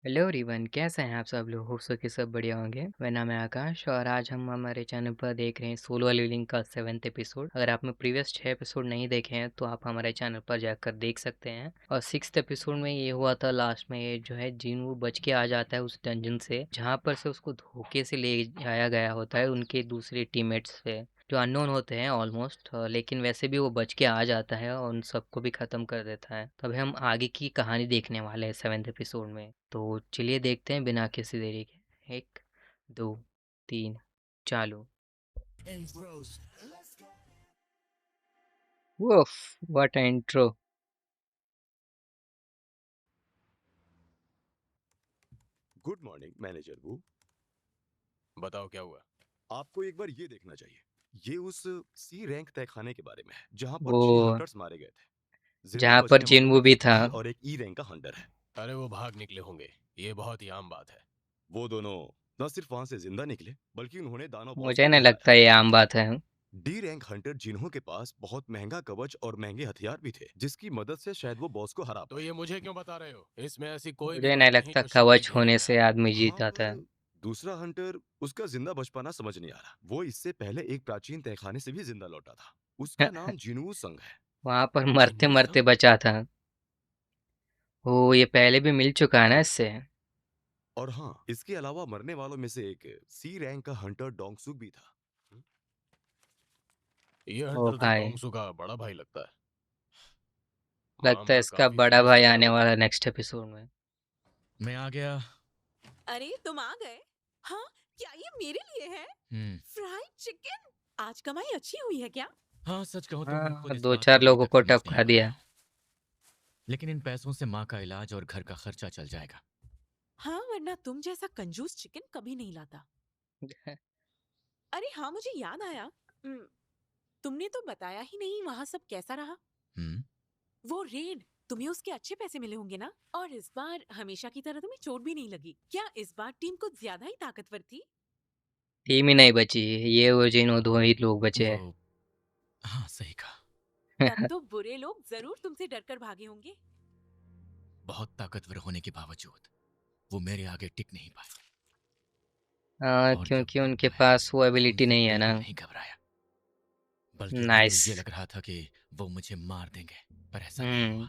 Hello everyone, कैसे हैं आप सब लोग? होप सो कि सब बढ़िया होंगे। मेरा नाम है आकाश और आज हम हमारे चैनल पर देख रहे हैं सोलो लेवलिंग का 7th एपिसोड। अगर आपने प्रीवियस 6 एपिसोड नहीं देखे हैं तो आप हमारे चैनल पर जाकर देख सकते हैं। और 6th एपिसोड में ये हुआ था, लास्ट में ये जो है जिन बच के आ जाता है उस डंजन से, जहाँ पर से उसको धोखे से ले जाया गया होता है उनके दूसरे टीममेट्स से, जो अननोन होते हैं ऑलमोस्ट, लेकिन वैसे भी वो बच के आ जाता है और उन सबको भी ख़त्म कर देता है। तो अभी हम आगे की कहानी देखने वाले हैं 7th एपिसोड में। तो चलिए देखते हैं बिना किसी देरी के। 1 2 3 चालू। उफ, what intro. Good morning manager वू। बताओ क्या हुआ। आपको एक बार ये देखना चाहिए। ये उस सी रैंक तहखाने के बारे में है जहाँ पर वो 6 हंटर्स मारे गए थे। जिंदा जहाँ पर बचने वालों जिन्वू में भी एक था। ई और एक ई रैंक का हंटर है। अरे वो भाग निकले होंगे, ये बहुत ही आम बात है। वो दोनों न सिर्फ वहां से जिंदा निकले बल्कि उन्होंने दानव बॉस मुझे को नहीं भी लगता मारा। ये आम बात है। डी रैंक हंटर जिन्हों के पास बहुत महंगा कवच और महंगे हथियार भी थे, जिसकी मदद से शायद वो बॉस को हरा तो पाए। ये मुझे क्यों बता रहे हो? इसमें ऐसी कोई भी मुझे नहीं बात नहीं लगता जो शक के कवच घेरे होने में से आए। आदमी जीत हाँ, जाता है। पर दूसरा हंटर, उसका जिंदा बच पाना समझ नहीं आ रहा। वो इससे पहले एक प्राचीन तहखाने से भी जिंदा लौटा था। उसका नाम जिनू संग है। वहां पर मरते जिन्नू मरते संग? बचा था। ओ, ये पहले भी मिल चुका है ना इससे। और हाँ, इसके अलावा मरने वालों में से एक सी रैंक का हंटर डोंगसुक भी था। ये ओ हंटर तो भाई, डोंगसू का बड़ा भाई लगता है। लगता है मामला इसका काफी बड़ा सीरियस भाई लग रहा है आने मुझे। वाला नेक्स्ट एपिसोड में। मैं आ गया। अरे तुम आ गए। हाँ, क्या ये मेरे लिए है? Fried chicken. आज कमाई अच्छी हुई है क्या? हाँ, सच कहूँ तो हाँ, खुद इस दो बात को चार अभी लोगों तक को समझ नहीं टपका पाया दिया। हूँ। लेकिन इन पैसों से माँ का इलाज और घर का खर्चा चल जाएगा। हाँ, वरना तुम जैसा कंजूस चिकन कभी नहीं लाता। अरे हाँ, मुझे याद आया। तुमने तो बताया ही नहीं वहाँ सब कैसा रहा। हम्म। वो रेड, तुम्हें उसके अच्छे पैसे मिले होंगे ना? और इस बार हमेशा की तरह तुम्हें चोट भी नहीं लगी क्या? इस बार टीम कुछ ज्यादा ही ताकतवर थी। टीम ही नहीं बची। ये वो जिन दो ही लोग बचे वो हैं। हाँ, सही कहा। तब तो बुरे लोग जरूर तुमसे डरकर भागे होंगे। बहुत ताकतवर होने के बावजूद वो मेरे आगे टिक नहीं पाए। हाँ, और जब क्योंकि वक्त उनके आया पास वो तो एबिलिटी उनसे नहीं है ना। बिल्कुल नहीं घबराया। बल्कि उन्हें तो नाइस। ये लग रहा था कि वो मुझे मार देंगे, पर ऐसा नहीं हम्म। हुआ।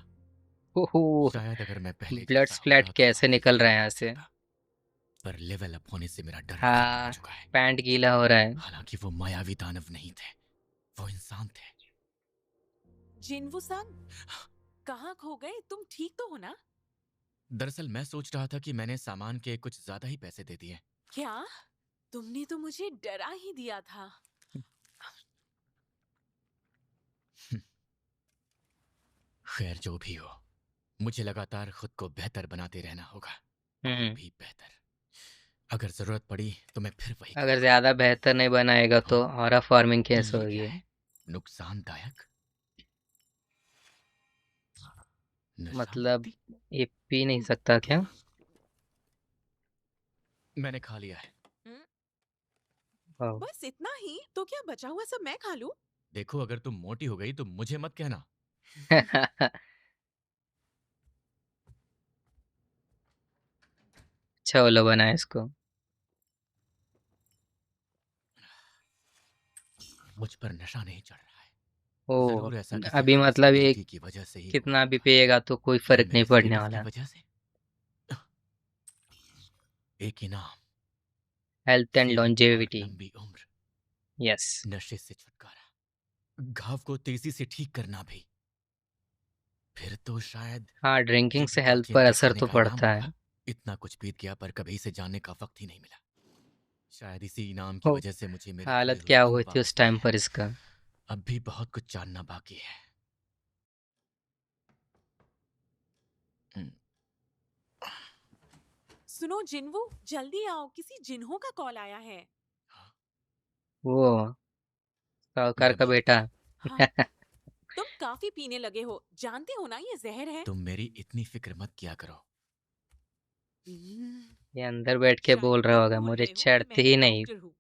ओहो, शायद अगर मैं पहले ब्लड जैसा स्प्लैट होता तो कैसे अभी निकल फिर रहा है यहाँ भाग से। सकता। पर लेवल अप होने से मेरा डर ही खत्म हो हाँ, चुका है। पैंट गीला हो रहा है। हालांकि वो मायावी दानव नहीं थे, वो इंसान थे। जिनवू संग, कहाँ खो गए? तुम ठीक तो हो ना? दरअसल मैं सोच रहा था कि मैंने सामान के कुछ ज्यादा ही पैसे दे दिए। क्या? तुमने तो मुझे डरा ही दिया था। खैर, जो भी हो, मुझे लगातार खुद को बेहतर बनाते रहना होगा। और हम्म। भी बेहतर। अगर जरूरत पड़ी तो मैं फिर वही अगर करूंगा। ज्यादा बेहतर नहीं बनाएगा ओ, तो हॉरर फार्मिंग कैसे ये क्या होगी? है? नुकसानदायक? नशा मतलब मुक्ति? ये पी नहीं सकता क्या? मैंने खा लिया है। हम्म, वाह। बस इतना ही? तो क्या बचा हुआ सब मैं खा लूं? देखो, अगर तुम मोटी हो गई तो मुझे मत कहना। अच्छा वाला बना है इसको। मुझ पर नशा नहीं चढ़ रहा है। ओ, जरूर ऐसा किसी अभी खास मतलब ये एबिलिटी की वजह से ही हुआ कितना भी होगा। पिएगा तो कोई क्या फर्क नहीं मेरे पड़ने स्टेटस की वाला। वजह से? एक इनाम। हेल्थ एंड सेहत और लॉन्जेविटी। लंबी उम्र। यस। नशे से छुटकारा। घाव को तेजी से ठीक करना भी। फिर तो शायद हाँ, ड्रिंकिंग ये भी से हेल्थ प्राचीन पर असर तहखाने तो का इनाम पड़ता होगा। है। इतना कुछ बीत गया पर कभी इसे जानने का वक्त ही नहीं मिला। शायद इसी इनाम की हो, वजह से मुझे मेरे खोए हालत हुए क्या अंग हुई थी उस वापस मिले टाइम हैं। पर इसका। अब भी बहुत कुछ जानना बाकी है। हम्म। सुनो जिनवू, जल्दी आओ, किसी जिन्हों का कॉल आया है। हाँ, वो साहूकार मैं का बात बेटा। करूं? हाँ, तुम काफी पीने लगे हो, जानते हो ना ये जहर है। तुम मेरी इतनी फिक्र मत किया करो। हम्म, ये अंदर बैठ के शायद बोल रहा तुम होगा, भूल मुझे गए हो कि चढ़ती मैं एक ही नहीं। डॉक्टर हूँ।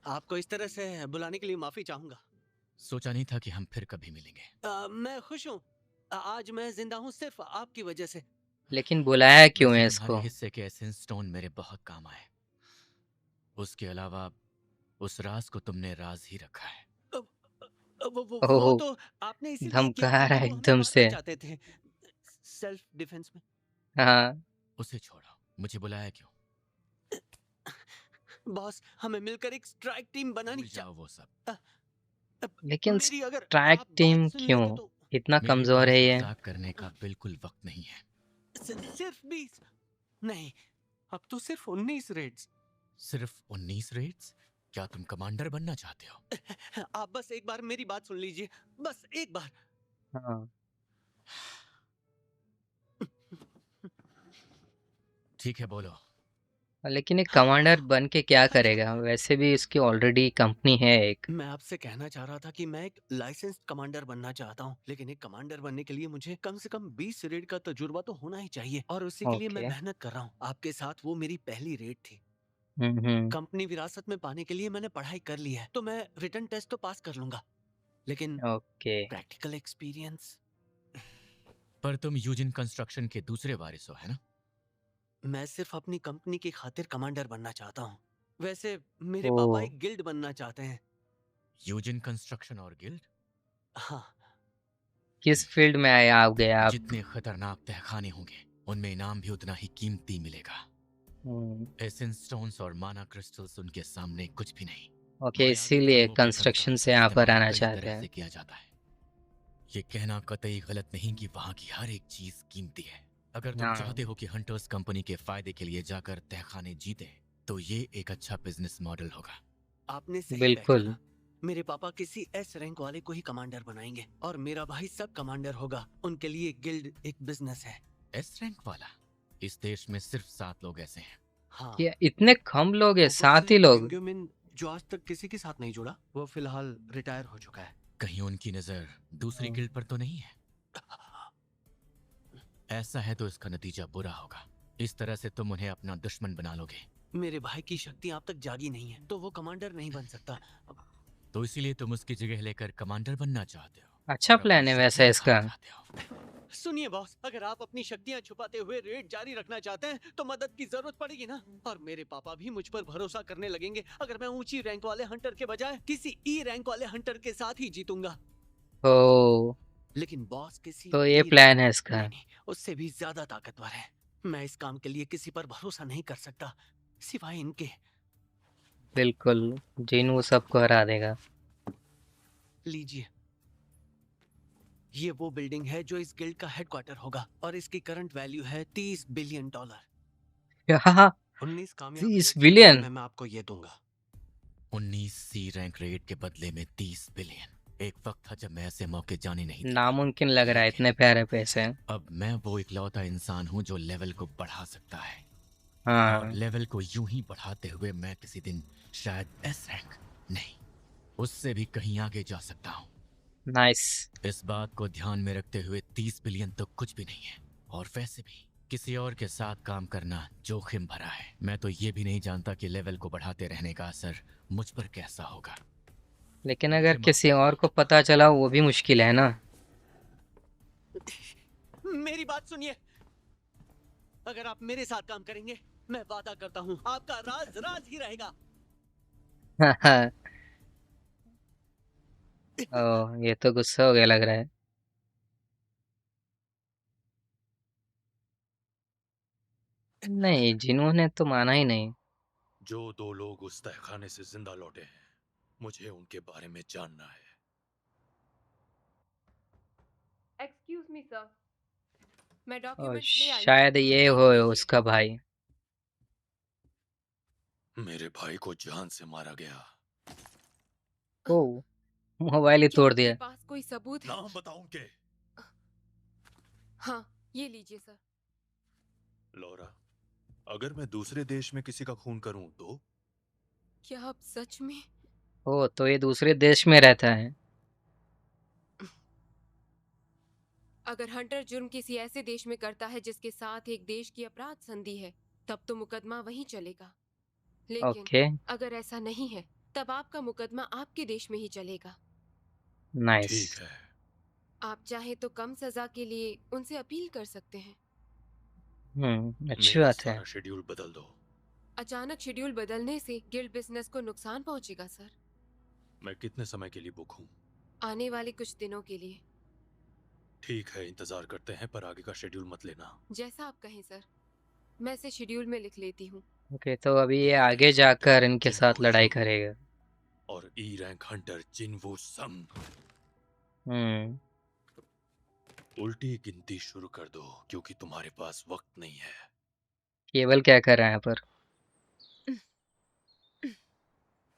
आपको इस तरह से बुलाने के लिए माफी चाहूंगा। सोचा नहीं था कि हम फिर कभी मिलेंगे। मैं खुश हूँ। आज मैं जिंदा हूँ सिर्फ आपकी वजह से। लेकिन बुलाया क्यों वैसे है तुम्हारे इसको? हिस्से के एसेंस स्टोन मेरे बहुत काम आए। उसके अलावा उस राज को तुमने राज ही रखा है। अब- वो ओह, तो आपने इसीलिए धमका किया रहा क्योंकि है वो हमें एकदम मारना से। चाहते थे, सेल्फ डिफेंस में। हाँ, उसे छोड़ो, मुझे बुलाया क्यों? बॉस, हमें मिलकर एक स्ट्राइक टीम बनानी भूल जाओ वो सब। अ- लेकिन मेरी अगर स्ट्राइक आप बात टीम सुन क्यों? लेते तो। इतना मेरे कमजोर पास है ये? मजाक करने का बिल्कुल वक्त नहीं है। सिर्फ 20 नहीं, अब तो सिर्फ 19 रेड्स। सिर्फ 19 रेड्स? क्या तुम कमांडर बनना चाहते हो? आप बस एक बार मेरी बात सुन लीजिए, बस एक बार। हाँ, ठीक है, बोलो। लेकिन एक कमांडर बन के क्या करेगा? वैसे भी इसकी ऑलरेडी कंपनी है एक। मैं आपसे कहना चाह रहा था कि मैं एक लाइसेंस्ड कमांडर बनना चाहता हूँ, लेकिन एक कमांडर बनने के लिए मुझे कम से कम 20 रेड का तजुर्बा तो होना ही चाहिए, और उसी के लिए मैं ओके। मेहनत कर रहा हूँ। आपके साथ वो मेरी पहली रेड थी। हम्म। कंपनी विरासत में पाने के लिए मैंने पढ़ाई कर ली है, तो मैं रिटर्न टेस्ट तो पास कर लूंगा, लेकिन ओके। Practical experience. पर तुम यूजिन कंस्ट्रक्शन के दूसरे वारिस हो, है ना? मैं सिर्फ अपनी कंपनी की खातिर कमांडर बनना चाहता हूँ। वैसे मेरे ओ, पापा एक गिल्ड बनना चाहते हैं। यूजिन कंस्ट्रक्शन और गिल्ड? हाँ। किस फील्ड में आए आप गए आप? जितने खतरनाक तहखाने होंगे, उनमें इनाम भी उतना ही कीमती मिलेगा। हम्म, एसेंस स्टोन्स और माना क्रिस्टल्स उनके सामने कुछ भी नहीं। ओके, बुनियादी इसीलिए धर्मों के कंस्ट्रक्शन अनुसार से यहाँ पर इस्तेमाल आना कई चाहते तरह हैं। से किया जाता है। ये कहना कतई गलत नहीं कि वहाँ की हर एक चीज कीमती है। अगर तुम हाँ, चाहते हो कि हंटर्स कंपनी के फायदे के लिए जाकर तहखाने जीते, तो ये एक अच्छा बिजनेस मॉडल होगा। आपने सही बिल्कुल। पहचाना। मेरे पापा किसी एस रैंक वाले को ही कमांडर बनाएंगे, और मेरा भाई सब कमांडर होगा। उनके लिए गिल्ड एक बिजनेस है। एस रैंक वाला? इस देश में सिर्फ 7 लोग ऐसे हैं। हाँ। ये इतने कम लोग हैं, ऊपर 7 से ही लोग? बेंगोमिन, जो आज तक किसी के साथ नहीं जुड़ा, वो फिलहाल रिटायर हो चुका है। कहीं उनकी नजर दूसरी हम्म, गिल्ड पर तो नहीं है? ऐसा है तो इसका नतीजा बुरा होगा। इस तरह से तुम उन्हें अपना दुश्मन बना लोगे। मेरे भाई की शक्ति आप तक जागी नहीं है, तो वो कमांडर नहीं बन सकता। तो इसीलिए तुम उसकी जगह लेकर कमांडर बनना चाहते हो अच्छा और अपनी प्लान है वैसे शक्तियां इसका। दिखाना चाहते हो। सुनिए बॉस, अगर आप अपनी शक्तियां छुपाते हुए रेड जारी रखना चाहते हैं, तो मदद की जरूरत पड़ेगी ना। और मेरे पापा भी मुझ पर भरोसा करने लगेंगे अगर मैं ऊंची रैंक वाले हंटर के बजाय किसी ई रैंक वाले हंटर के साथ ही जीतूंगा। ओ, लेकिन बॉस किसी तो ये ई प्लान रैंक, है इसका। नहीं, उससे भी ज्यादा ताकतवर है। मैं इस काम के लिए किसी पर भरोसा नहीं कर सकता, सिवाय इनके। बिल्कुल, जिन वो सबको हरा देगा। लीजिए, ये वो बिल्डिंग है जो इस गिल्ड का हेडक्वार्टर होगा, और इसकी करंट वैल्यू है $30 बिलियन। क्या? 19 कामयाब 30 रेड्स के बदले बिलियन? में मैं आपको ये दूंगा। 19 सी रैंक रेड के बदले में 30 बिलियन। एक वक्त था जब मैं ऐसे मौके जाने नहीं देता, नामुमकिन लग रहा है, लेकिन इतने प्यारे पैसे। अब मैं वो इकलौता इंसान हूँ जो लेवल को बढ़ा सकता है। और हाँ, लेवल को यूं ही बढ़ाते हुए मैं किसी दिन शायद एस रैंक नहीं, उससे भी कहीं आगे जा सकता हूँ। नाइस। इस बात को ध्यान में रखते हुए 30 बिलियन तो कुछ भी नहीं है। और वैसे भी किसी और के साथ काम करना जोखिम भरा है। मैं तो ये भी नहीं जानता कि लेवल को बढ़ाते रहने का असर मुझ पर कैसा होगा। लेकिन मुझे अगर माफ किसी करना। और को पता चला वो भी मुश्किल है ना। मेरी बात सुनिए, अगर आप मेरे साथ काम करेंगे, मैं वादा करता हूँ आपका राज राज ही रहेगा। ओह, ये तो गुस्सा हो गया लग रहा है। नहीं, जिन्होंने तो माना ही नहीं। जो 2 लोग उस तहखाने से जिंदा लौटे हैं, मुझे उनके बारे में जानना है। एक्सक्यूज मी सर, मैं और डॉक्यूमेंट्स ले आई हूँ, शायद ये देख हो लीजिए। उसका भाई। मेरे भाई को जान से मारा गया। ओह, मोबाइल ही क्या तोड़ आपके दिया। पास कोई सबूत है? नाम बताऊं के? हाँ, ये लीजिए सर। लौरा, अगर मैं दूसरे देश में किसी का खून करूं तो? क्या आप सच में? ओह, तो ये दूसरे देश में रहता है। अगर हंटर जुर्म किसी ऐसे देश में करता है जिसके साथ एक देश की अपराध संधि है, तब तो मुकदमा वहीं चलेगा। लेकिन ओके, अगर ऐसा नहीं है, तब आपका मुकदमा आपके देश में ही चलेगा। नाइस। ठीक है। आप चाहे तो कम सजा के लिए उनसे अपील कर सकते हैं। अच्छी मेरा बात है। सारा शेड्यूल बदल दो। अचानक शेड्यूल बदलने से गिल्ड बिजनेस को नुकसान पहुंचेगा सर। मैं कितने समय के लिए बुक हूँ? आने वाले कुछ दिनों के लिए। ठीक है, इंतजार करते हैं, पर आगे का शेड्यूल मत लेना। जैसा आप कहें सर, मैं इसे शेड्यूल में लिख लेती हूँ। ओके, तो अभी ये आगे जाकर इनके साथ जिन्वो लड़ाई सम करेगा। और ई रैंक हंटर जिन्वो सम। हम्म उल्टी गिनती शुरू कर दो, क्योंकि तुम्हारे पास वक्त नहीं है। केवल क्या कर रहा है यहाँ पर?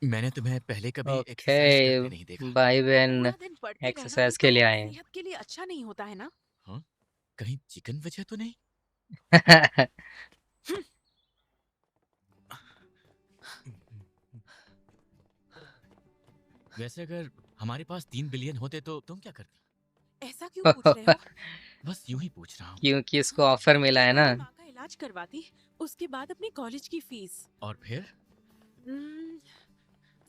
मैंने तुम्हें पहले कभी एक्सरसाइज करते नहीं ओके, देखा। भाई बहन पूरा दिन पढ़ते रहना भी एक्सरसाइज के तो लिए आए हैं। सेहत के लिए अच्छा नहीं होता है ना। हाँ, कहीं चिकन वजह तो नहीं? वैसे अगर हमारे पास 3 बिलियन होते तो तुम क्या करती? ऐसा क्यों पूछ रहे हो? बस यूं ही पूछ रहा हूँ। क्योंकि इसको ऑफर मिला है ना। पहले माँ का इलाज करवाती, उसके बाद अपने कॉलेज की फीस और फिर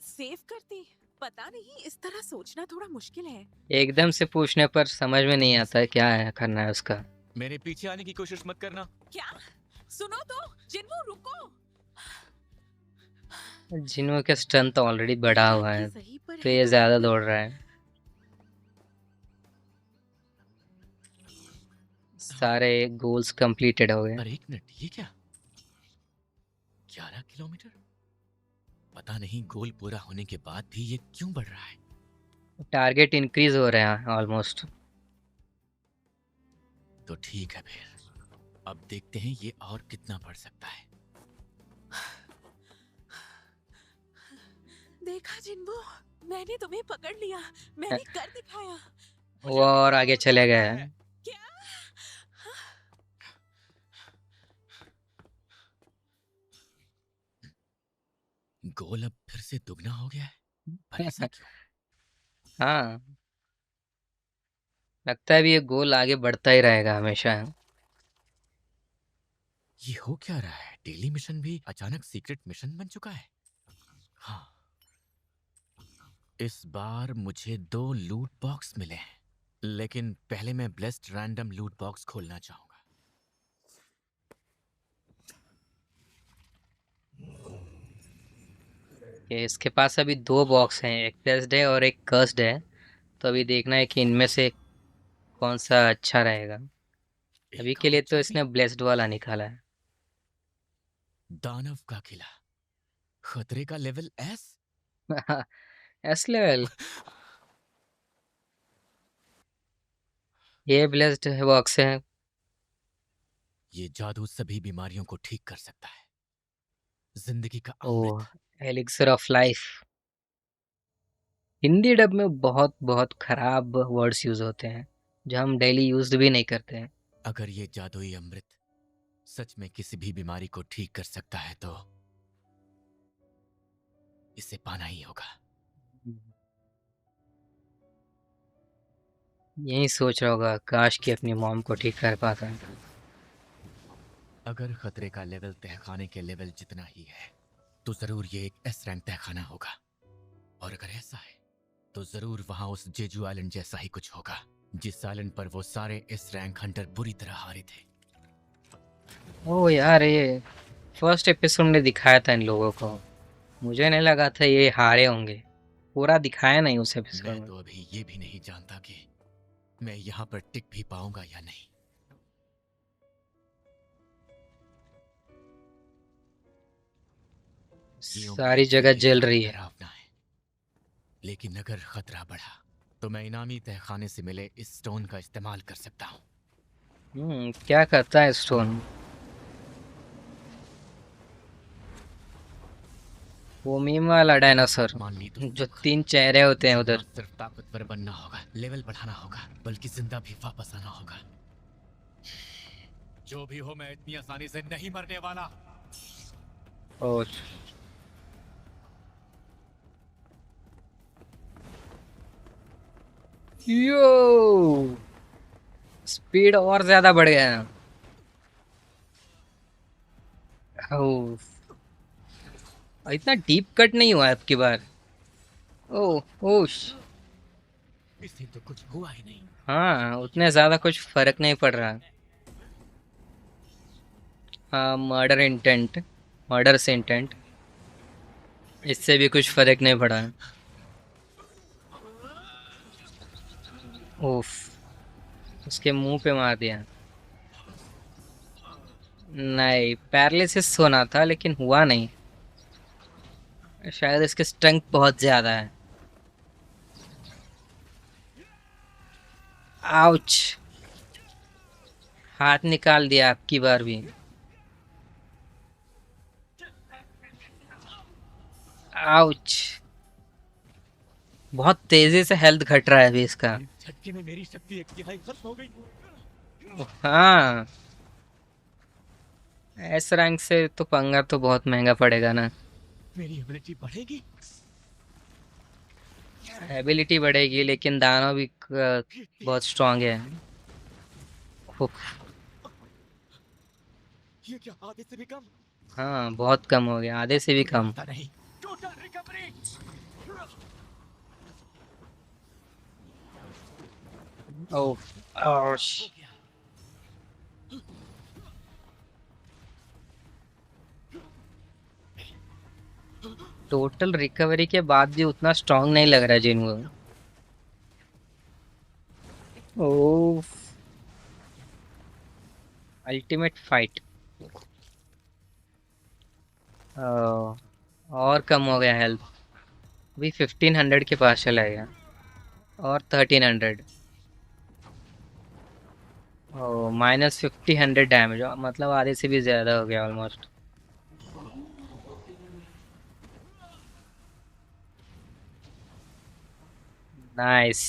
सेव करती। पता नहीं, इस तरह सोचना थोड़ा मुश्किल है। एकदम से पूछने पर समझ में नहीं आता है क्या है करना है उसका। मेरे पीछे आने की कोशिश मत करना। क्या? सुनो तो, जिन्वो रुको। जिन्हों का स्ट्रेंथ ऑलरेडी बढ़ा हुआ लड़की है, सही पर तो है ये तो ज्यादा फिर दौड़ रहा है। सारे गोल्स कंप्लीटेड हो गए। पर एक मिनट, ये क्या? 11 किलोमीटर? पता नहीं गोल पूरा होने के बाद भी ये क्यों बढ़ रहा है। टारगेट इंक्रीज हो रहा है ऑलमोस्ट। तो ठीक है, फिर अब देखते हैं ये और कितना बढ़ सकता है। देखा जिन्वो, मैंने तुम्हें पकड़ लिया, मैंने कर दिखाया। वो और आगे चले गए हैं। क्या? गोल अब फिर से दुगना हो गया है, पर ऐसा क्यों? हाँ, लगता है भी ये गोल आगे बढ़ता ही रहेगा हमेशा। ये हो क्या रहा है? डेली मिशन भी अचानक सीक्रेट मिशन बन चुका है। हाँ, इस बार मुझे 2 लूट बॉक्स मिले हैं, लेकिन पहले मैं ब्लेस्ड रैंडम लूट बॉक्स खोलना चाहूंगा। ये इसके पास अभी 2 बॉक्स हैं, एक ब्लेस्ड है और एक कर्स्ड है। तो अभी देखना है कि इनमें से कौन सा अच्छा रहेगा। अभी एक के और लिए तो चाबी। इसने ब्लेस्ड वाला निकाला है। दानव का किला, खतरे का लेवल एस। S level. ये ब्लेस्ड बॉक्स है। ये जादू सभी बीमारियों को ठीक कर सकता है। जिंदगी का ओह, अमृत। Elixir of life. Hindi dub में बहुत बहुत खराब वर्ड्स यूज होते हैं जो हम डेली यूज भी नहीं करते हैं। अगर ये जादुई अमृत सच में किसी भी बीमारी को ठीक कर सकता है तो इसे पाना ही होगा। यही सोच रहा होगा, काश कि अपनी मॉम को ठीक कर पाता। अगर खतरे का लेवल तहखाने के लेवल जितना ही है तो जरूर ये एक एस रैंक तहखाना होगा। और अगर ऐसा है तो जरूर वहां उस जेजू आइलैंड जैसा ही कुछ होगा, जिस आइलैंड पर वो सारे एस रैंक हंटर बुरी तरह हारे थे। ओह यार, ये फर्स्ट एपिसोड में दिखाया था इन लोगों को। मुझे नहीं लगा था ये हारे होंगे। पूरा दिखाया नहीं उस एपिसोड मैं में। तो अभी ये भी नहीं जानता कि मैं यहाँ पर टिक भी पाऊंगा या नहीं। ये सारी उम्मीद जगह भी जल बेहद रही है। डरावना है। लेकिन अगर खतरा बढ़ा तो मैं इनामी तहखाने से मिले इस स्टोन का इस्तेमाल कर सकता हूँ। क्या करता है स्टोन? वो मीम वाला डायनासोर मान ली तो जो 3 चेहरे होते हैं मुझे उधर। ना सिर्फ ताकतवर बनना होगा, लेवल बढ़ाना होगा, बल्कि जिंदा भी वापस आना होगा। जो भी हो, मैं इतनी आसानी से नहीं मरने वाला। ओह, यो स्पीड और ज्यादा बढ़ गया है। ओह, इतना डीप कट नहीं हुआ अब की बार। ओह ओश। इससे तो कुछ हुआ ही नहीं। हाँ, उतने ज्यादा कुछ फर्क नहीं पड़ रहा। हाँ, मर्डर इंटेंट, मर्डर से इंटेंट, इससे भी कुछ फर्क नहीं पड़ा। उफ, उसके मुंह पे मार दिया। नहीं, पैरालिसिस होना था लेकिन हुआ नहीं, शायद इसकी स्ट्रेंथ बहुत ज्यादा है। आउच, हाथ निकाल दिया आपकी बार भी। आउच, बहुत तेजी से हेल्थ घट रहा है अभी इसका। झटके में मेरी शक्ति एक तिहाई खत्म हो गई। हाँ, एस रैंक से तो पंगा तो बहुत महंगा पड़ेगा ना। मेरी एबिलिटी बढ़ेगी। एबिलिटी बढ़ेगी लेकिन दानव भी बहुत स्ट्रांग है। उफ, ये क्या आधे से भी कम? हाँ, बहुत कम हो गया, आधे से भी कम। पता नहीं। Total recovery. Oh, ouch. Total recovery के बाद भी उतना स्ट्रांग नहीं लग रहा है जिनको। ओह, अल्टीमेट फाइट। और कम हो गया हेल्थ, अभी 1500 के पास चला गया, और 1300। ओ, माइनस 50 डैमेज, मतलब आधे से भी ज्यादा हो गया ऑलमोस्ट। नाइस।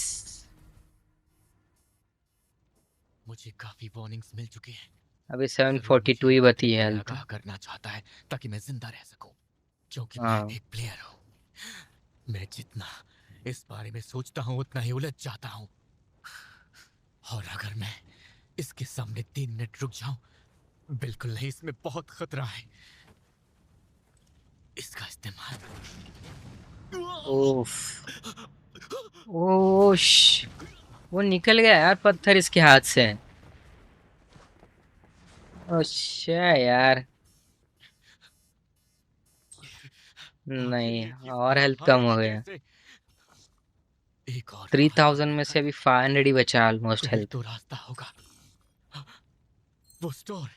मुझे काफी वार्निंग्स मिल चुकी हैं। अभी जरूर 742 ही मुझे बची है ये हेल्थ। आगाह करना चाहता है ताकि मैं जिंदा रह सकूं, क्योंकि मैं हाँ, एक प्लेयर हूं। मैं जितना इस बारे में सोचता हूं उतना ही उलझ जाता हूं, और अगर मैं इसके सामने 3 मिनट रुक जाऊं, बिल्कुल नहीं, इसमें बहुत खतरा है। इसका इस्तेमाल। ओफ, ओश, वो निकल गया यार पत्थर इसके हाथ से। अच्छा यार, नहीं, आखिर ये और फाइट हेल्थ कम हो हारेगी गया। कैसे? एक और सवाल 3000 बाकी में था। से अभी 500 ही बचा ऑलमोस्ट कोई हेल्थ। तो रास्ता होगा। वो स्टोर,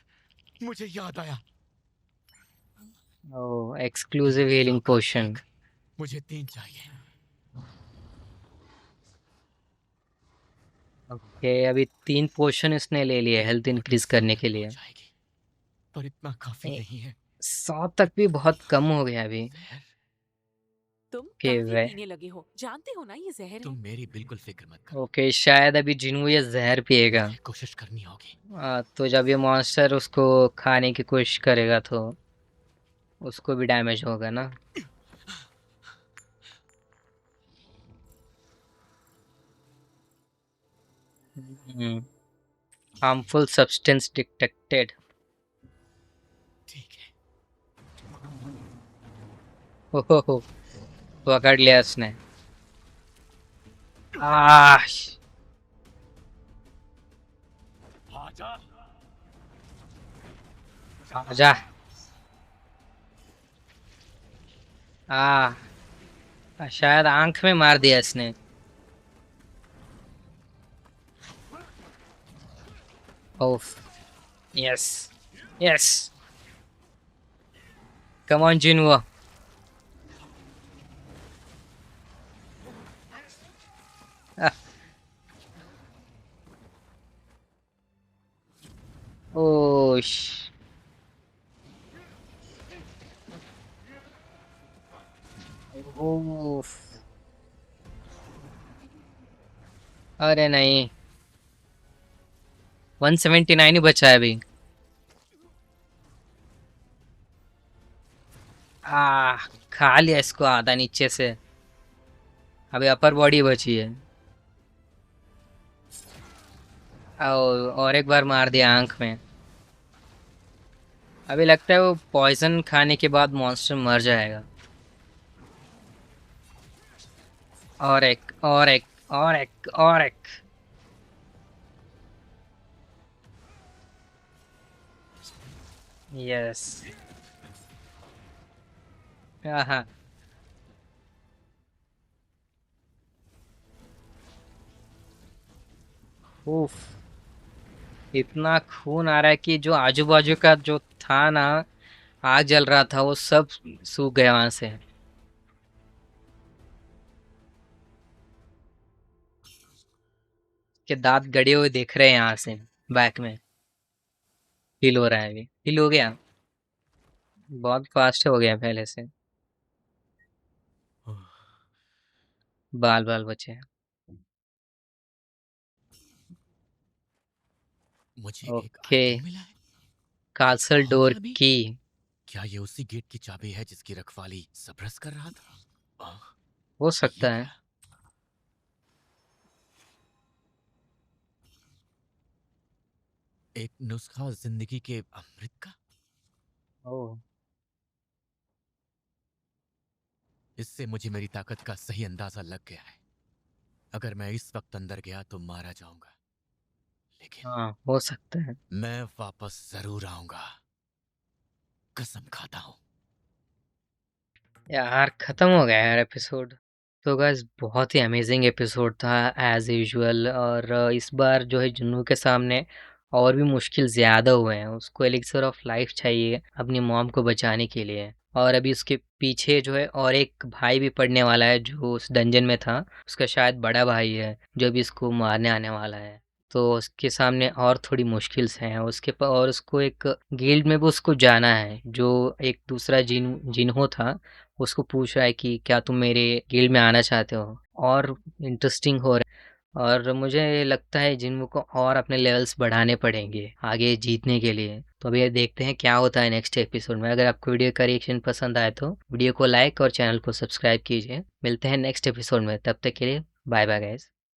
मुझे याद आया। ओ, तीन एक्सक्लूसिव दिशाओं हीलिंग का पोशन। अटैक। मुझे 3 चाहिए। ओके, अभी 3 पोशन इसने ले लिए हेल्थ बॉडी इंक्रीज 100 करने के तक लिए। पहुंच जाएगी, पर इतना काफी नहीं है। 100 तक भी बहुत कम हो गया अभी। जहर? तुम ओके काफी वे, पीने लगे हो, जानते हो ना ये जहर तुम है। मेरी बिल्कुल फिक्र मत करो। ओके, शायद अभी जिनू ये जहर पिएगा। मुझे कोशिश करनी होगी। तो जब ये मॉन्स्टर उसको खाने की कोशिश करेगा तो उसको भी डैमेज होगा ना। Harmful substance detected. ठीक है। हो, पकड़ लिया उसने। आह, आजा। आजा। शायद आंख में मार दिया इसने। ओफ, यस, यस, कम ऑन जिनू। ओश, ओफ, अरे नहीं, 179 ही बचा है अभी। खा लिया इसको आधा नीचे से, अभी अपर बॉडी बची है। और एक बार मार दिया आंख में। अभी लगता है वो पॉइजन खाने के बाद मॉन्स्टर मर जाएगा। और एक, और एक, और एक, और एक। यस। हाँ हाँ। उफ, इतना खून आ रहा है कि जो आजू बाजू का जो था ना, आग जल रहा था, वो सब सूख गया वहां से। के दांत गड़े हुए दिख रहे हैं यहाँ से, बैक में फील हो रहा है, अभी फील हो गया। बहुत फास्ट हो गया पहले से। बाल बाल बचे हैं। मुझे एक ओके। आइटम मिला है। कासल हो डोर गया अभी? की। क्या ये उसी गेट की चाबी है जिसकी रखवाली सब्रस कर रहा था? हो ये सकता है। क्या? एक नुस्खा जिंदगी के अमृत का। ओह। इससे मुझे मेरी ताकत का सही अंदाजा लग गया है। अगर मैं इस वक्त अंदर गया तो मारा जाऊंगा, लेकिन हाँ, हो सकता है। मैं वापस जरूर आऊंगा, कसम खाता हूं। यार खत्म हो गया यार एपिसोड। तो गाइस बहुत ही अमेजिंग एपिसोड था एज यूजुअल। और इस बार जो है जुन्नू के सामने और भी मुश्किल ज़्यादा हुए हैं। उसको एलिक्सर ऑफ लाइफ चाहिए अपनी मॉम को बचाने के लिए। और अभी उसके पीछे जो है और एक भाई भी पड़ने वाला है जो उस डंजन में था। उसका शायद बड़ा भाई है जो अभी इसको मारने आने वाला है। तो उसके सामने और थोड़ी मुश्किल्स हैं उसके पर। और उसको एक गिल्ड में भी उसको जाना है जो एक दूसरा जिन्हो था। उसको पूछ रहा है कि क्या तुम मेरे गिल्ड में आना चाहते हो। और इंटरेस्टिंग हो रहा है। और मुझे लगता है जिनको को और अपने लेवल्स बढ़ाने पड़ेंगे आगे जीतने के लिए। तो अभी ये देखते हैं क्या होता है नेक्स्ट एपिसोड में। अगर आपको वीडियो का रिएक्शन पसंद आए तो वीडियो को लाइक और चैनल को सब्सक्राइब कीजिए। मिलते हैं नेक्स्ट एपिसोड में, तब तक के लिए बाय बाय गाइस।